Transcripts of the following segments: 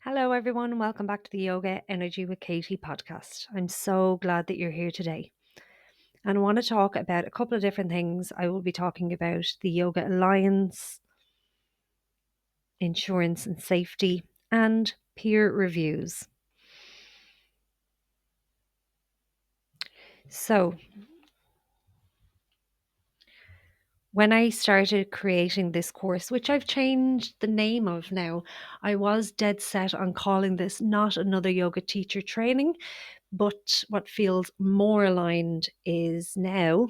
Hello, everyone. Welcome back to the Yoga Energy with Katie podcast. I'm so glad that you're here today. And I want to talk about a couple of different things. I will be talking about the Yoga Alliance, insurance and safety, and peer reviews. So, when I started creating this course, which I've changed the name of now, I was dead set on calling this not another yoga teacher training, but what feels more aligned is now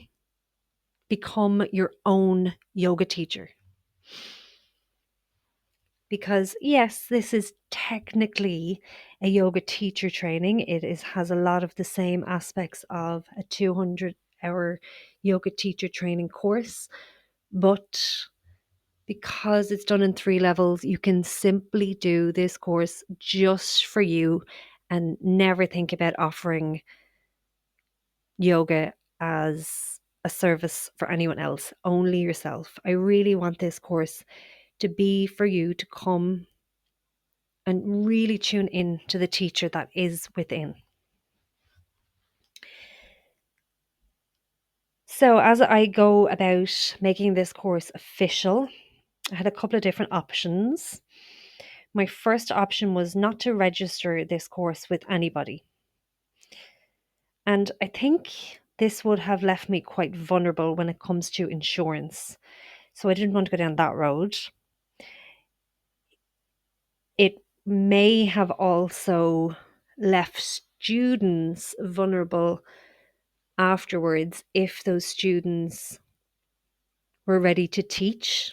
become your own yoga teacher. Because yes, this is technically a yoga teacher training. Has a lot of the same aspects of a 200-hour yoga teacher training course, but because it's done in 3 levels, you can simply do this course just for you and never think about offering yoga as a service for anyone else, only yourself. I really want this course to be for you to come and really tune in to the teacher that is within. So, as I go about making this course official, I had a couple of different options. My first option was not to register this course with anybody. And I think this would have left me quite vulnerable when it comes to insurance. So I didn't want to go down that road. It may have also left students vulnerable afterwards if those students were ready to teach.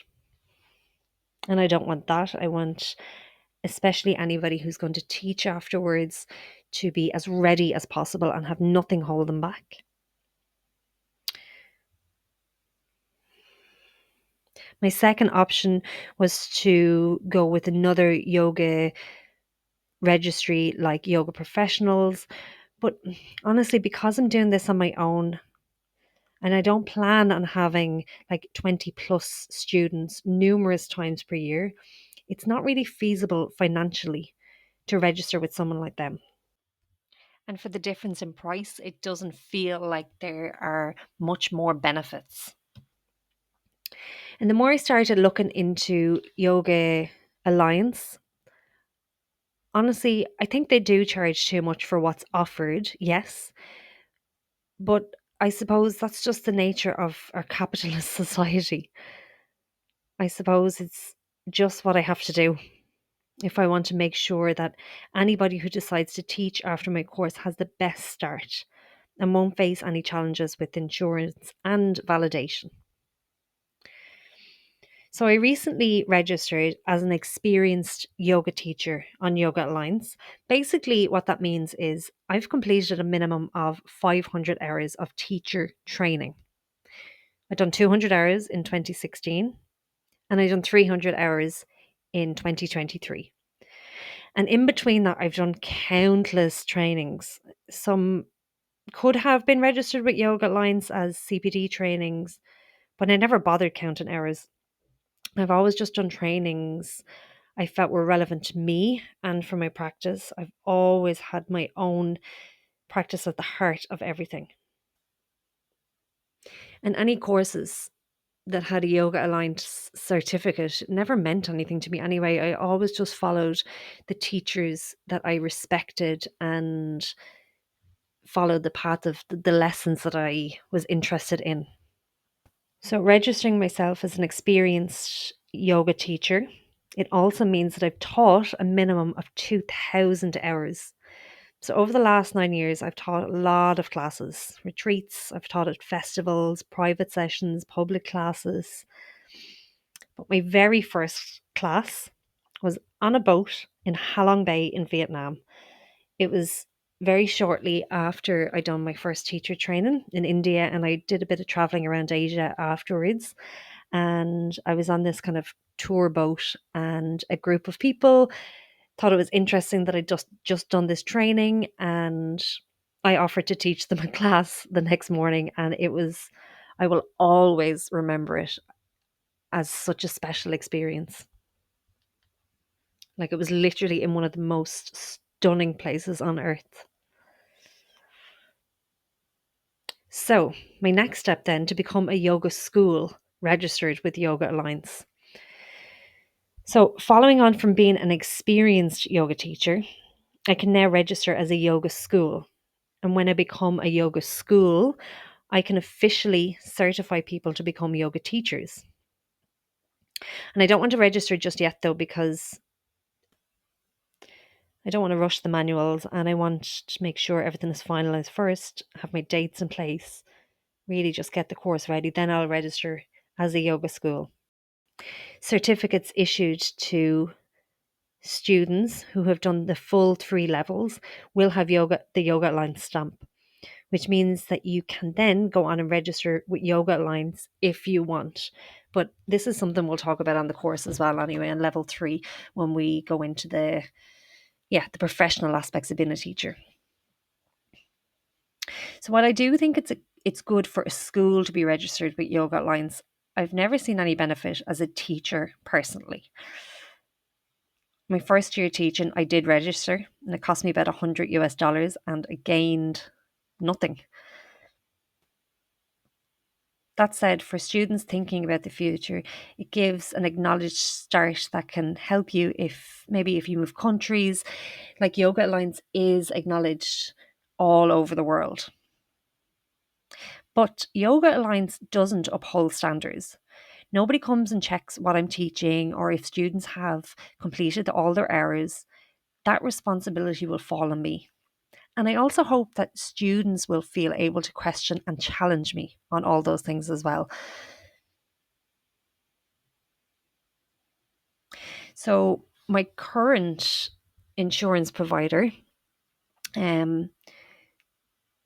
And I don't want that. I want, especially anybody who's going to teach afterwards, to be as ready as possible and have nothing hold them back. My second option was to go with another yoga registry like Yoga Professionals. But honestly, because I'm doing this on my own, and I don't plan on having like 20 plus students numerous times per year, it's not really feasible financially to register with someone like them. And for the difference in price, it doesn't feel like there are much more benefits. And the more I started looking into Yoga Alliance, honestly, I think they do charge too much for what's offered, yes. But I suppose that's just the nature of our capitalist society. I suppose it's just what I have to do if I want to make sure that anybody who decides to teach after my course has the best start and won't face any challenges with insurance and validation. So, I recently registered as an experienced yoga teacher on Yoga Alliance. Basically, what that means is I've completed a minimum of 500 hours of teacher training. I've done 200 hours in 2016 and I've done 300 hours in 2023. And in between that, I've done countless trainings. Some could have been registered with Yoga Alliance as CPD trainings, but I never bothered counting hours. I've always just done trainings I felt were relevant to me and for my practice. I've always had my own practice at the heart of everything. And any courses that had a Yoga Alliance certificate never meant anything to me anyway. I always just followed the teachers that I respected and followed the path of the lessons that I was interested in. So, registering myself as an experienced yoga teacher, it also means that I've taught a minimum of 2,000 hours. So, over the last 9 years, I've taught a lot of classes, retreats, I've taught at festivals, private sessions, public classes. But my very first class was on a boat in Halong Bay in Vietnam. It was very shortly after I'd done my first teacher training in India, and I did a bit of traveling around Asia afterwards. And I was on this kind of tour boat, and a group of people thought it was interesting that I'd just done this training, and I offered to teach them a class the next morning, and I will always remember it as such a special experience. Like, it was literally in one of the most stunning places on earth. So, my next step then to become a yoga school registered with Yoga Alliance. So, following on from being an experienced yoga teacher, I can now register as a yoga school. And when I become a yoga school, I can officially certify people to become yoga teachers. And I don't want to register just yet, though, because I don't want to rush the manuals and I want to make sure everything is finalized first, have my dates in place, really just get the course ready. Then I'll register as a yoga school. Certificates issued to students who have done the full 3 levels will have the Yoga Alliance stamp, which means that you can then go on and register with Yoga Alliance if you want. But this is something we'll talk about on the course as well anyway, on level 3, when we go into the professional aspects of being a teacher. So while I do think it's good for a school to be registered with Yoga Alliance, I've never seen any benefit as a teacher personally. My first year teaching, I did register and it cost me about $100 and I gained nothing. That said, for students thinking about the future, it gives an acknowledged start that can help you if you move countries. Like, Yoga Alliance is acknowledged all over the world. But Yoga Alliance doesn't uphold standards. Nobody comes and checks what I'm teaching or if students have completed all their hours. That responsibility will fall on me. And I also hope that students will feel able to question and challenge me on all those things as well. So, my current insurance provider,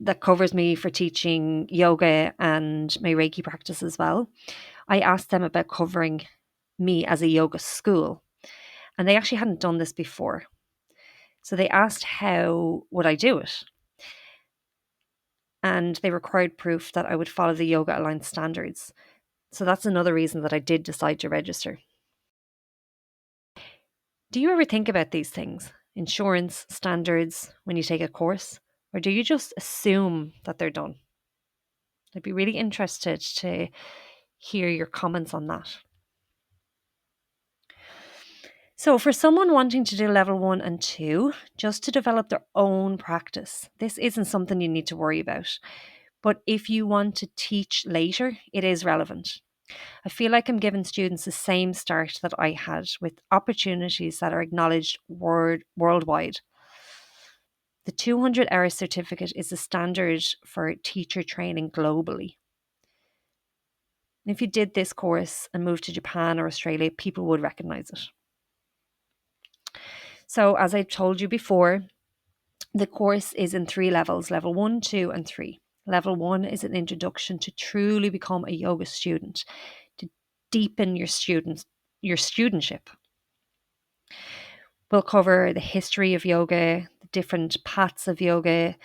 that covers me for teaching yoga and my Reiki practice as well, I asked them about covering me as a yoga school. And they actually hadn't done this before. So they asked how would I do it? And they required proof that I would follow the Yoga Alliance standards. So that's another reason that I did decide to register. Do you ever think about these things, insurance standards, when you take a course? Or do you just assume that they're done? I'd be really interested to hear your comments on that. So, for someone wanting to do level 1 and 2, just to develop their own practice, this isn't something you need to worry about. But if you want to teach later, it is relevant. I feel like I'm giving students the same start that I had, with opportunities that are acknowledged worldwide. The 200-hour certificate is the standard for teacher training globally. And if you did this course and moved to Japan or Australia, people would recognize it. So, as I told you before, the course is in 3 levels: level 1, 2, and 3. Level 1 is an introduction to truly become a yoga student, to deepen your studentship. We'll cover the history of yoga, the different paths of yoga,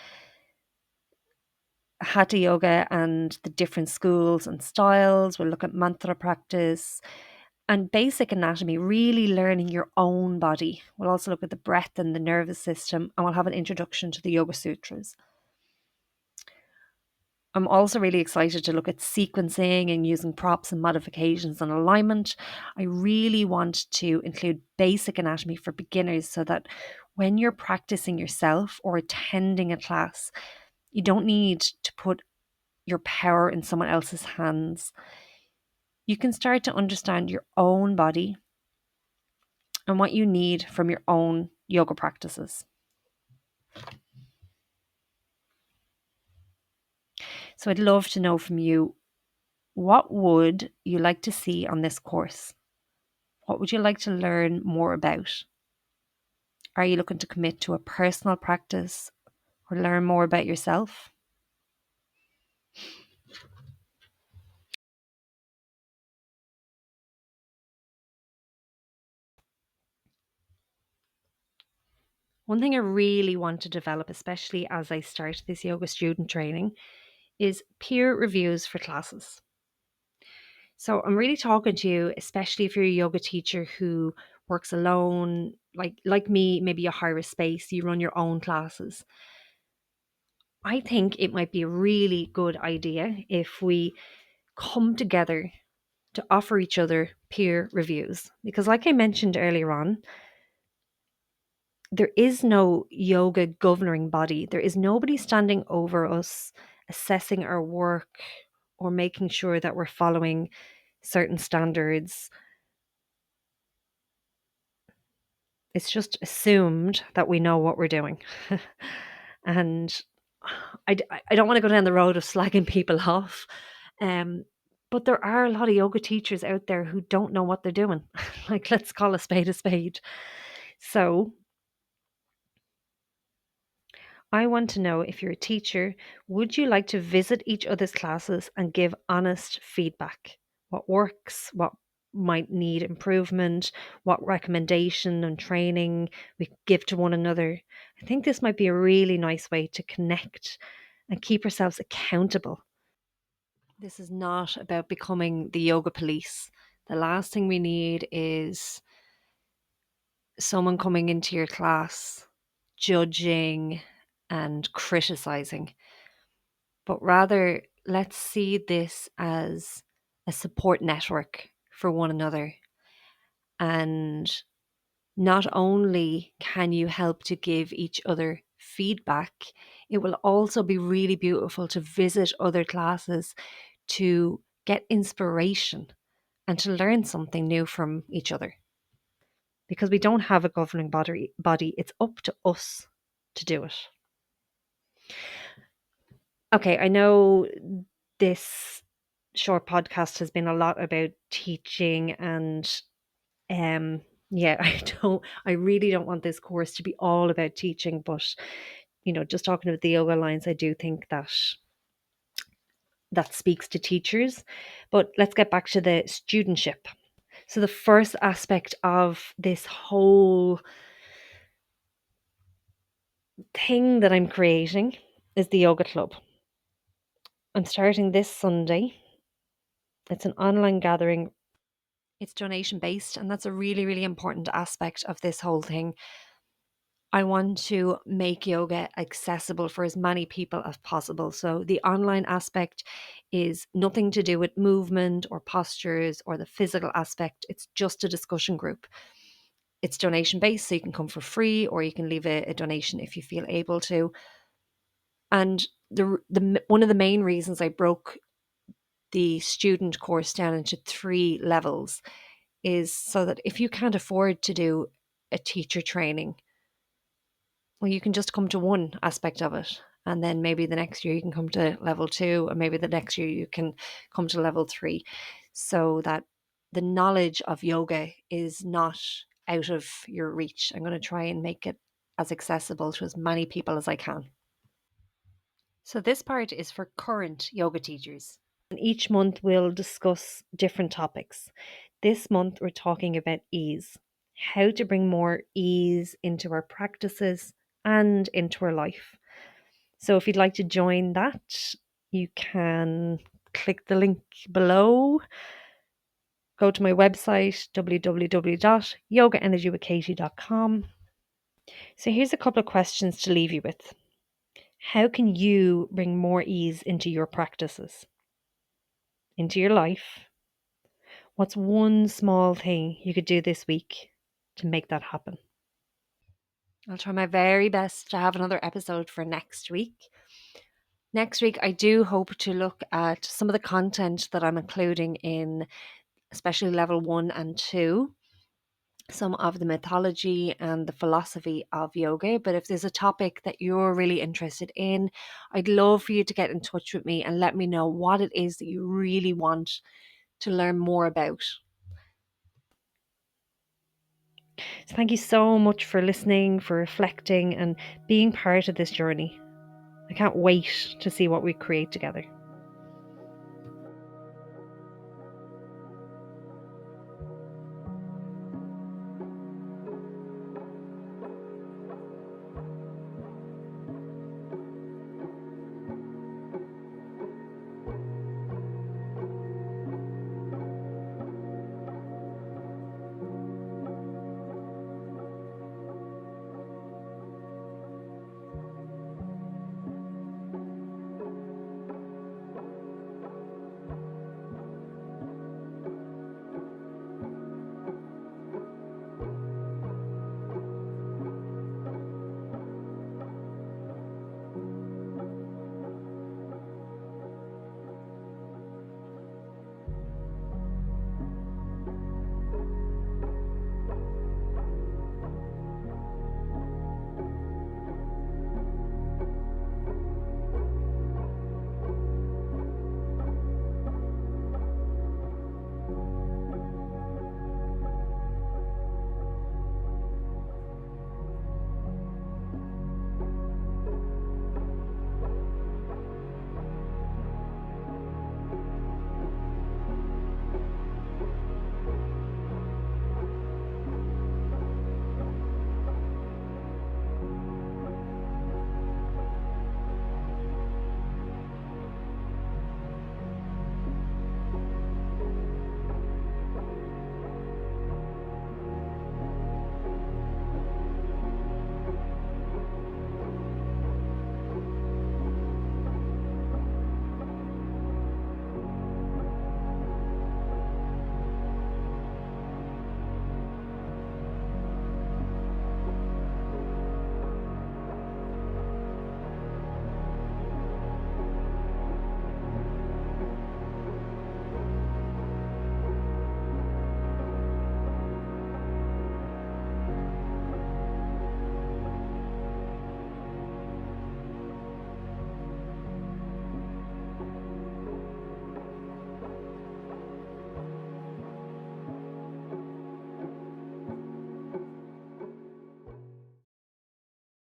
hatha yoga and the different schools and styles. We'll look at mantra practice and basic anatomy, really learning your own body. We'll also look at the breath and the nervous system, and we'll have an introduction to the Yoga Sutras. I'm also really excited to look at sequencing and using props and modifications and alignment. I really want to include basic anatomy for beginners so that when you're practicing yourself or attending a class, you don't need to put your power in someone else's hands. You can start to understand your own body and what you need from your own yoga practices. So I'd love to know from you, what would you like to see on this course? What would you like to learn more about? Are you looking to commit to a personal practice or learn more about yourself? One thing I really want to develop, especially as I start this yoga student training, is peer reviews for classes. So I'm really talking to you, especially if you're a yoga teacher who works alone, like me, maybe a higher space, you run your own classes. I think it might be a really good idea if we come together to offer each other peer reviews. Because, like I mentioned earlier on, there is no yoga governing body. There is nobody standing over us, assessing our work or making sure that we're following certain standards. It's just assumed that we know what we're doing. And I don't want to go down the road of slagging people off. But there are a lot of yoga teachers out there who don't know what they're doing. Like, let's call a spade a spade. So I want to know, if you're a teacher, would you like to visit each other's classes and give honest feedback? What works, what might need improvement, what recommendation and training we give to one another. I think this might be a really nice way to connect and keep ourselves accountable. This is not about becoming the yoga police. The last thing we need is someone coming into your class judging and criticizing, but rather let's see this as a support network for one another. And not only can you help to give each other feedback, it will also be really beautiful to visit other classes to get inspiration and to learn something new from each other. Because we don't have a governing body, it's up to us to do it. Okay, I know this short podcast has been a lot about teaching and yeah, I really don't want this course to be all about teaching, but just talking about the Yoga Alliance, I do think that speaks to teachers. But let's get back to the studentship. So the first aspect of this whole thing that I'm creating is the yoga club. I'm starting this Sunday. It's an online gathering. It's donation based, and that's a really, really important aspect of this whole thing. I want to make yoga accessible for as many people as possible. So the online aspect is nothing to do with movement or postures or the physical aspect. It's just a discussion group. It's donation based, so you can come for free or you can leave a donation if you feel able to. And the one of the main reasons I broke the student course down into 3 levels is so that if you can't afford to do a teacher training, well, you can just come to one aspect of it. And then maybe the next year you can come to level 2, or maybe the next year you can come to level 3, so that the knowledge of yoga is not out of your reach. I'm going to try and make it as accessible to as many people as I can. So this part is for current yoga teachers. And each month we'll discuss different topics. This month we're talking about ease, how to bring more ease into our practices and into our life. So if you'd like to join that, you can click the link below. Go to my website, www.yogaenergywithkatie.com. So here's a couple of questions to leave you with. How can you bring more ease into your practices, into your life? What's one small thing you could do this week to make that happen? I'll try my very best to have another episode for next week. Next week, I do hope to look at some of the content that I'm including in especially level 1 and 2, some of the mythology and the philosophy of yoga. But if there's a topic that you're really interested in, I'd love for you to get in touch with me and let me know what it is that you really want to learn more about. So thank you so much for listening, for reflecting, and being part of this journey. I can't wait to see what we create together.